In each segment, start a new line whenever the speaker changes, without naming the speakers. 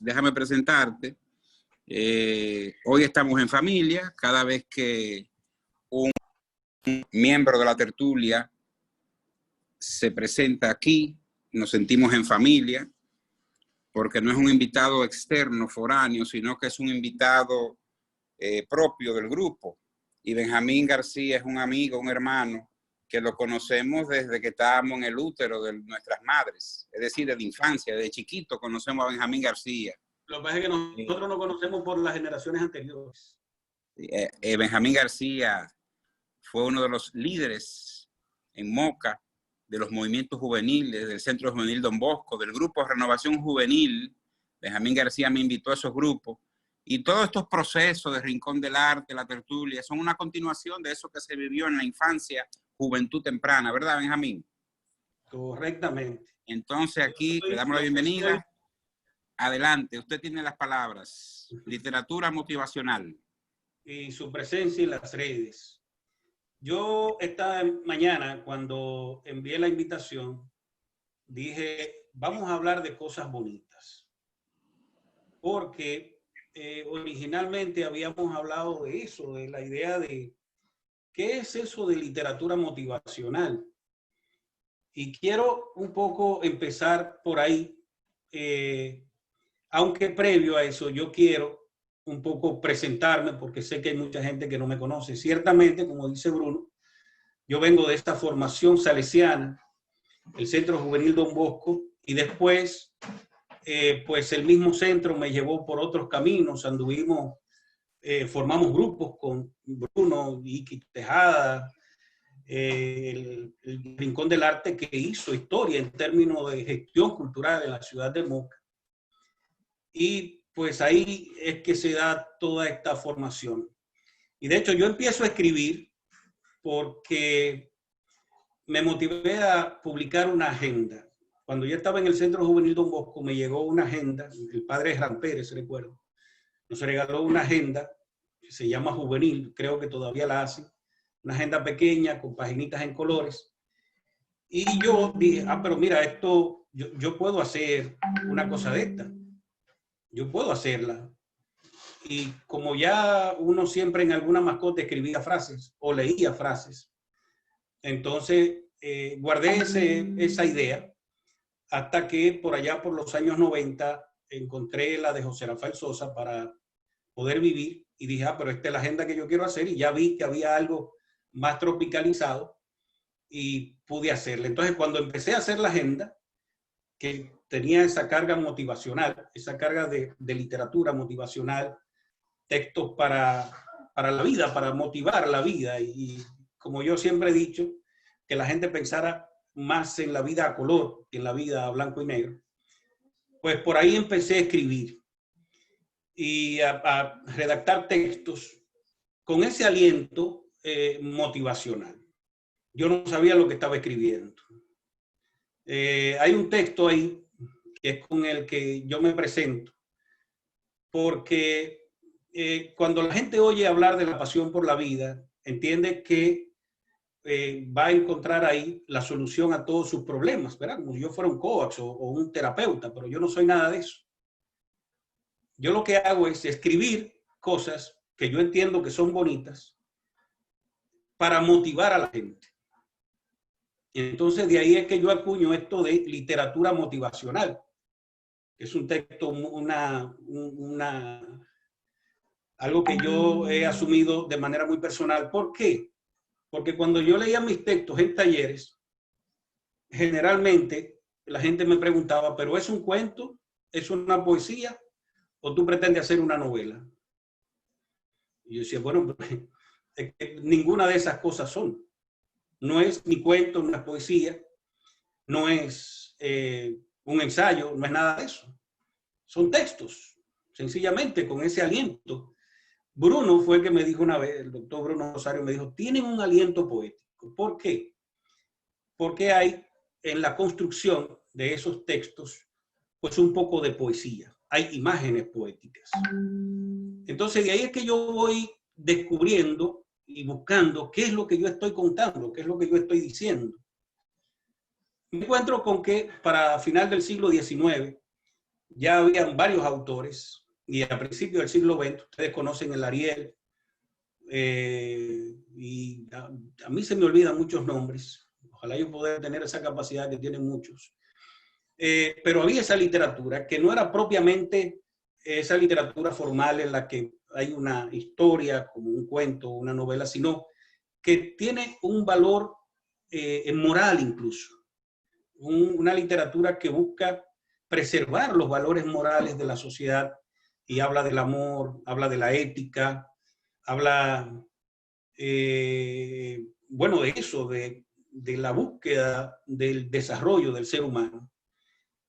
déjame presentarte. Hoy estamos en familia. Cada vez que un miembro de la tertulia se presenta aquí, nos sentimos en familia, porque no es un invitado externo, foráneo, sino que es un invitado propio del grupo. Y Benjamín García es un amigo, un hermano, que lo conocemos desde que estábamos en el útero de nuestras madres, es decir, desde infancia, desde chiquito conocemos a Benjamín García.
Lo que pasa es que nosotros nos conocemos por las generaciones anteriores.
Benjamín García fue uno de los líderes en Moca de los movimientos juveniles, del Centro Juvenil Don Bosco, del grupo Renovación Juvenil. Benjamín García me invitó a esos grupos. Y todos estos procesos de Rincón del Arte, la tertulia, son una continuación de eso que se vivió en la infancia, juventud temprana, ¿verdad, Benjamín?
Correctamente.
Entonces aquí le damos la bienvenida. Adelante, usted tiene las palabras. Literatura motivacional.
Y su presencia en las redes. Yo esta mañana, cuando envié la invitación, dije, vamos a hablar de cosas bonitas. Porque originalmente habíamos hablado de eso, de la idea de qué es eso de literatura motivacional. Y quiero un poco empezar por ahí, aunque previo a eso yo quiero un poco presentarme, porque sé que hay mucha gente que no me conoce. Ciertamente, como dice Bruno, yo vengo de esta formación salesiana, el Centro Juvenil Don Bosco, y después pues el mismo centro me llevó por otros caminos, anduvimos, formamos grupos con Bruno, Iki Tejada, el Rincón del Arte, que hizo historia en términos de gestión cultural en la ciudad de Moca. Y pues ahí es que se da toda esta formación. Y de hecho yo empiezo a escribir porque me motivé a publicar una agenda. Cuando yo estaba en el Centro Juvenil Don Bosco, me llegó una agenda, el padre Ram Pérez, recuerdo, nos regaló una agenda que se llama Juvenil, creo que todavía la hace, una agenda pequeña con paginitas en colores. Y yo dije, pero mira, esto, yo puedo hacer una cosa de esta, yo puedo hacerla. Y como ya uno siempre en alguna mascota escribía frases o leía frases, entonces guardé esa idea. Hasta que por allá por los años 90 encontré la de José Rafael Sosa para poder vivir y dije, pero esta es la agenda que yo quiero hacer, y ya vi que había algo más tropicalizado y pude hacerla. Entonces cuando empecé a hacer la agenda, que tenía esa carga motivacional, esa carga de literatura motivacional, textos para la vida, para motivar la vida, y como yo siempre he dicho, que la gente pensara más en la vida a color que en la vida a blanco y negro, pues por ahí empecé a escribir y a redactar textos con ese aliento motivacional. Yo no sabía lo que estaba escribiendo. Hay un texto ahí que es con el que yo me presento, porque cuando la gente oye hablar de la pasión por la vida, entiende que va a encontrar ahí la solución a todos sus problemas, ¿verdad? Como si yo fuera un coach o un terapeuta, pero yo no soy nada de eso. Yo lo que hago es escribir cosas que yo entiendo que son bonitas para motivar a la gente. Entonces de ahí es que yo acuño esto de literatura motivacional, que es un texto, algo que yo he asumido de manera muy personal. ¿Por qué? Porque cuando yo leía mis textos en talleres, generalmente la gente me preguntaba, ¿pero es un cuento? ¿Es una poesía? ¿O tú pretendes hacer una novela? Y yo decía, bueno, es que ninguna de esas cosas son. No es ni cuento, no es poesía, no es un ensayo, no es nada de eso. Son textos, sencillamente con ese aliento. Bruno fue el que me dijo una vez, el doctor Bruno Rosario me dijo, tienen un aliento poético. ¿Por qué? Porque hay en la construcción de esos textos pues un poco de poesía. Hay imágenes poéticas. Entonces de ahí es que yo voy descubriendo y buscando qué es lo que yo estoy contando, qué es lo que yo estoy diciendo. Me encuentro con que para final del siglo XIX ya habían varios autores, y a principios del siglo XX, ustedes conocen el Ariel, y a mí se me olvidan muchos nombres, ojalá yo pudiera tener esa capacidad que tienen muchos, pero había esa literatura que no era propiamente esa literatura formal en la que hay una historia, como un cuento, una novela, sino que tiene un valor moral incluso, una literatura que busca preservar los valores morales de la sociedad y habla del amor, habla de la ética, habla, bueno, de eso, de la búsqueda del desarrollo del ser humano.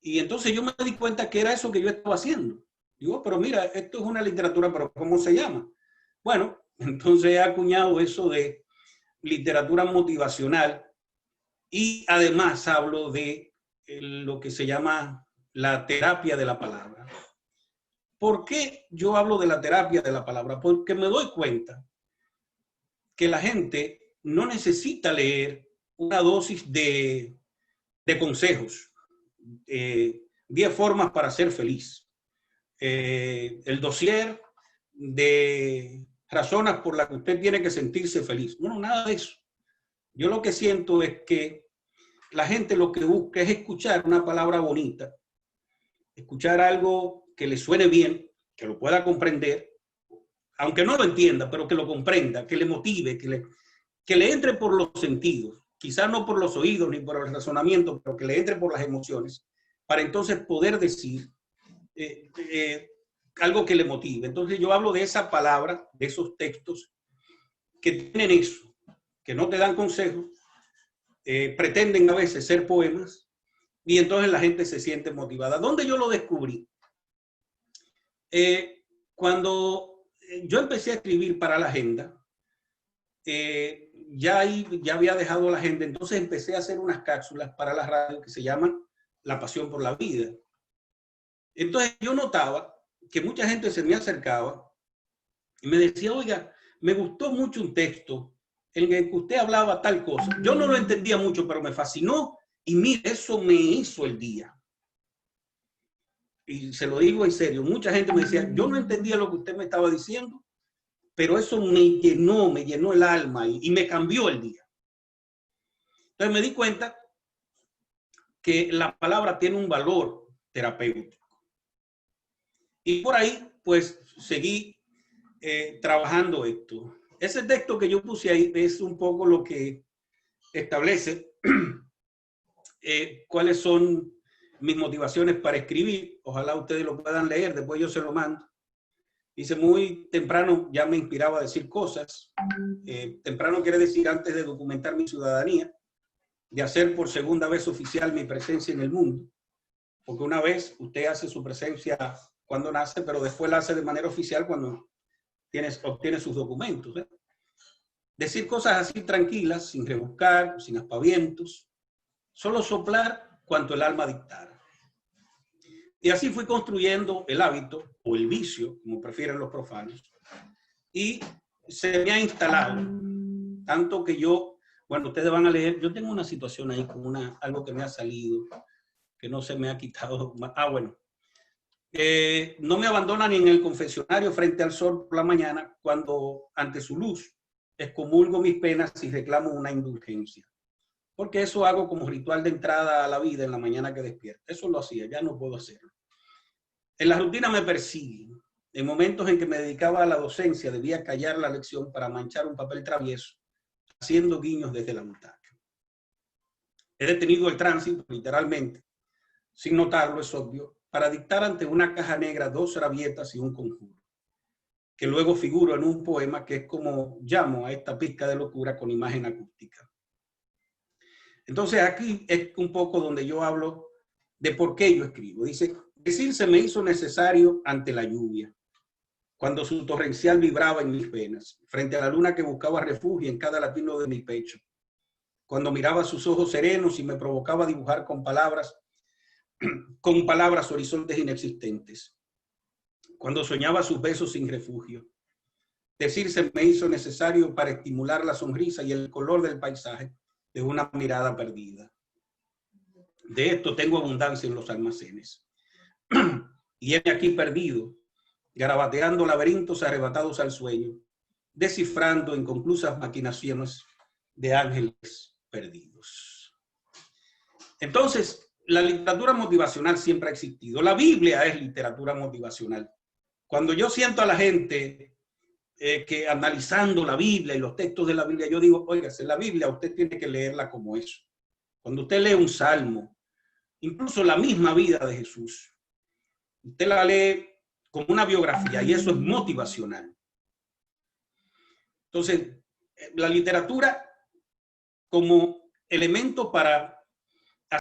Y entonces yo me di cuenta que era eso que yo estaba haciendo. Digo, pero mira, esto es una literatura, pero ¿cómo se llama? Bueno, entonces he acuñado eso de literatura motivacional y además hablo de lo que se llama la terapia de la palabra. ¿Por qué yo hablo de la terapia de la palabra? Porque me doy cuenta que la gente no necesita leer una dosis de consejos. 10 formas para ser feliz. El dossier de razones por las que usted tiene que sentirse feliz. No, nada de eso. Yo lo que siento es que la gente lo que busca es escuchar una palabra bonita, escuchar algo que le suene bien, que lo pueda comprender, aunque no lo entienda, pero que lo comprenda, que le motive, que le entre por los sentidos, quizás no por los oídos ni por el razonamiento, pero que le entre por las emociones, para entonces poder decir algo que le motive. Entonces yo hablo de esa palabra, de esos textos que tienen eso, que no te dan consejos, pretenden a veces ser poemas, y entonces la gente se siente motivada. ¿Dónde yo lo descubrí? Cuando yo empecé a escribir para la agenda, ya había dejado la agenda, entonces empecé a hacer unas cápsulas para la radio que se llaman La Pasión por la Vida. Entonces yo notaba que mucha gente se me acercaba y me decía, oiga, me gustó mucho un texto en el que usted hablaba tal cosa. Yo no lo entendía mucho, pero me fascinó y mire, eso me hizo el día. Y se lo digo en serio, mucha gente me decía, yo no entendía lo que usted me estaba diciendo, pero eso me llenó el alma y me cambió el día. Entonces me di cuenta que la palabra tiene un valor terapéutico. Y por ahí, pues, seguí trabajando esto. Ese texto que yo puse ahí es un poco lo que establece cuáles son mis motivaciones para escribir. Ojalá ustedes lo puedan leer, después yo se lo mando. Dice, muy temprano ya me inspiraba a decir cosas. Temprano quiere decir antes de documentar mi ciudadanía, de hacer por segunda vez oficial mi presencia en el mundo. Porque una vez usted hace su presencia cuando nace, pero después la hace de manera oficial cuando obtiene sus documentos. Decir cosas así tranquilas, sin rebuscar, sin aspavientos, solo soplar cuanto el alma dictara. Y así fui construyendo el hábito, o el vicio, como prefieren los profanos, y se me ha instalado, tanto que yo, bueno, ustedes van a leer, yo tengo una situación ahí con algo que me ha salido, que no se me ha quitado. Bueno. No me abandona ni en el confesionario frente al sol por la mañana, cuando ante su luz excomulgo mis penas y reclamo una indulgencia. Porque eso hago como ritual de entrada a la vida en la mañana que despierto. Eso lo hacía, ya no puedo hacerlo. En la rutina me persiguen. En momentos en que me dedicaba a la docencia, debía callar la lección para manchar un papel travieso, haciendo guiños desde la butaca. He detenido el tránsito, literalmente, sin notarlo, es obvio, para dictar ante una caja negra 2 rabietas y un conjuro, que luego figuro en un poema que es como llamo a esta pizca de locura con imagen acústica. Entonces aquí es un poco donde yo hablo de por qué yo escribo. Dice, decir se me hizo necesario ante la lluvia, cuando su torrencial vibraba en mis venas, frente a la luna que buscaba refugio en cada latido de mi pecho, cuando miraba sus ojos serenos y me provocaba dibujar con palabras horizontes inexistentes, cuando soñaba sus besos sin refugio. Decir se me hizo necesario para estimular la sonrisa y el color del paisaje de una mirada perdida. De esto tengo abundancia en los almacenes. y heme aquí perdido, garabateando laberintos arrebatados al sueño, descifrando inconclusas maquinaciones de ángeles perdidos. Entonces, la literatura motivacional siempre ha existido. La Biblia es literatura motivacional. Cuando yo siento a la gente que analizando la Biblia y los textos de la Biblia, yo digo, oiga, la Biblia usted tiene que leerla como eso. Cuando usted lee un salmo, incluso la misma vida de Jesús, usted la lee como una biografía y eso es motivacional. Entonces, la literatura como elemento para